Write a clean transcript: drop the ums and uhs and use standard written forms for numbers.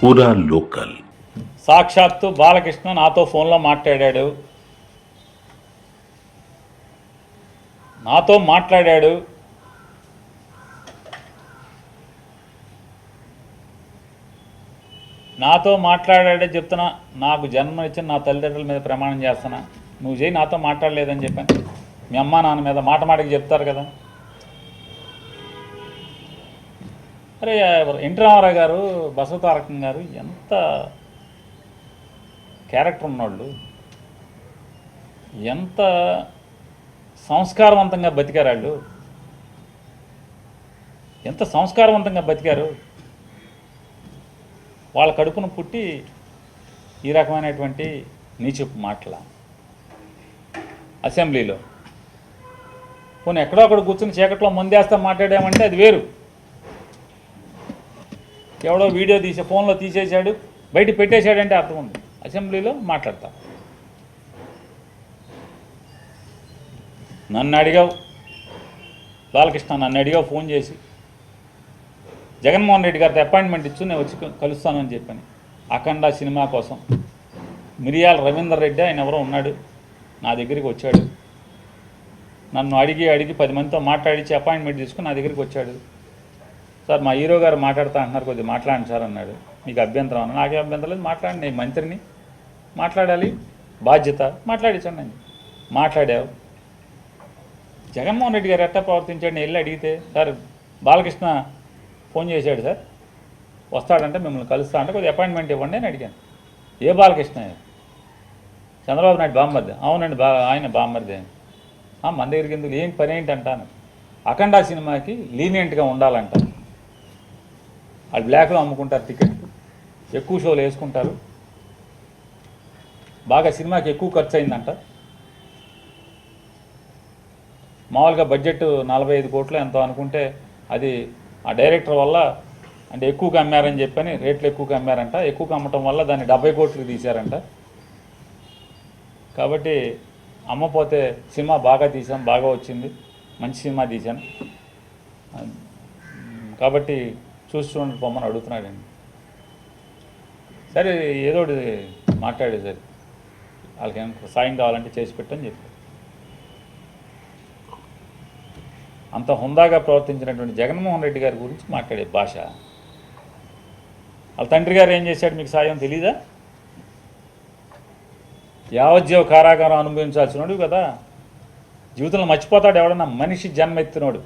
పూరా లోకల్. సాక్షాత్తు బాలకృష్ణ నాతో ఫోన్లో మాట్లాడాడు. నాతో మాట్లాడాడే చెప్తున్నా. నాకు జన్మనిచ్చిన నా తల్లిదండ్రుల మీద ప్రమాణం చేస్తున్నా, నువ్వు చేయి నాతో మాట్లాడలేదని చెప్పాను. మీ అమ్మా నాన్న మీద మాటకి చెప్తారు కదా. అరే ఎన్టీ రామారావు గారు, బసవతారకం గారు ఎంత క్యారెక్టర్ ఉన్నవాళ్ళు, ఎంత సంస్కారవంతంగా బతికారు వాళ్ళు, ఎంత సంస్కారవంతంగా బతికారు. వాళ్ళ కడుపును పుట్టి ఈ రకమైనటువంటి నీచపు మాటల అసెంబ్లీలో పోనీ ఎక్కడో అక్కడ కూర్చుని చీకట్లో ముందేస్తా మాట్లాడామంటే అది వేరు. ఎవడో వీడియో తీసే ఫోన్లో తీసేశాడు, బయట పెట్టేశాడంటే అర్థం ఉంది. అసెంబ్లీలో మాట్లాడతా. నన్ను అడిగావు బాలకృష్ణ, నన్ను అడిగావు ఫోన్ చేసి, జగన్మోహన్ రెడ్డి గారితో అపాయింట్మెంట్ ఇచ్చు నేను వచ్చి కలుస్తానని చెప్పాను. అఖండ సినిమా కోసం మిరియాల రవీందర్ రెడ్డి ఆయన ఎవరో ఉన్నాడు, నా దగ్గరికి వచ్చాడు. నన్ను అడిగి 10 మందితో మాట్లాడించి అపాయింట్మెంట్ తీసుకుని నా దగ్గరికి వచ్చాడు. సార్ మా హీరో గారు మాట్లాడుతా అంటున్నారు, కొద్దిగా మాట్లాడండి సార్ అన్నాడు. మీకు అభ్యంతరం అన్నా, నాకే అభ్యంతరం లేదు, మాట్లాడండి, నేను మంత్రిని, మాట్లాడాలి, బాధ్యత, మాట్లాడించండి. మాట్లాడావు. జగన్మోహన్ రెడ్డి గారు ఎట్టా ప్రవర్తించాడు నేను వెళ్ళి అడిగితే, సార్ బాలకృష్ణ ఫోన్ చేశాడు సార్, వస్తాడంటే మిమ్మల్ని కలుస్తా అంటే కొద్దిగా అపాయింట్మెంట్ ఇవ్వండి అని అడిగాను. ఏ బాలకృష్ణ? చంద్రబాబు నాయుడు బామ్మర్ది. అవునండి, ఆయన బామ్మర్ది. మన దగ్గరికి ఎందుకు, ఏం పని ఏంటి అంటాను. అఖండ సినిమాకి లీనియంట్గా ఉండాలంట. వాళ్ళు బ్లాక్లో అమ్ముకుంటారు టికెట్లు, ఎక్కువ షోలు వేసుకుంటారు, బాగా సినిమాకి ఎక్కువ ఖర్చు అయిందంట. మామూలుగా బడ్జెట్ 45 కోట్లు ఎంతో అనుకుంటే అది ఆ డైరెక్టర్ వల్ల అంటే ఎక్కువగా అమ్మారని చెప్పని రేట్లు ఎక్కువగా అమ్మారంట. ఎక్కువగా అమ్మటం వల్ల దాన్ని 70 కోట్లకి తీశారంట. కాబట్టి అమ్మపోతే సినిమా బాగా తీసాం, బాగా వచ్చింది, మంచి సినిమా తీశాను, కాబట్టి చూసి చూడండి పొమ్మని అడుగుతున్నాడండి. సరే ఏదో మాట్లాడే సరే, వాళ్ళకి ఏమైనా సాయం కావాలంటే చేసి పెట్టని చెప్పి. అంత హుందాగా ప్రవర్తించినటువంటి జగన్మోహన్ రెడ్డి గారి గురించి మాట్లాడే భాష. వాళ్ళ తండ్రి గారు ఏం చేశాడు మీకు సాయం తెలీదా? యావజ్జీవ కారాగారం అనుభవించాల్సినోడు కదా. జీవితంలో మర్చిపోతాడు ఎవడన్నా మనిషి జన్మెత్తినోడు.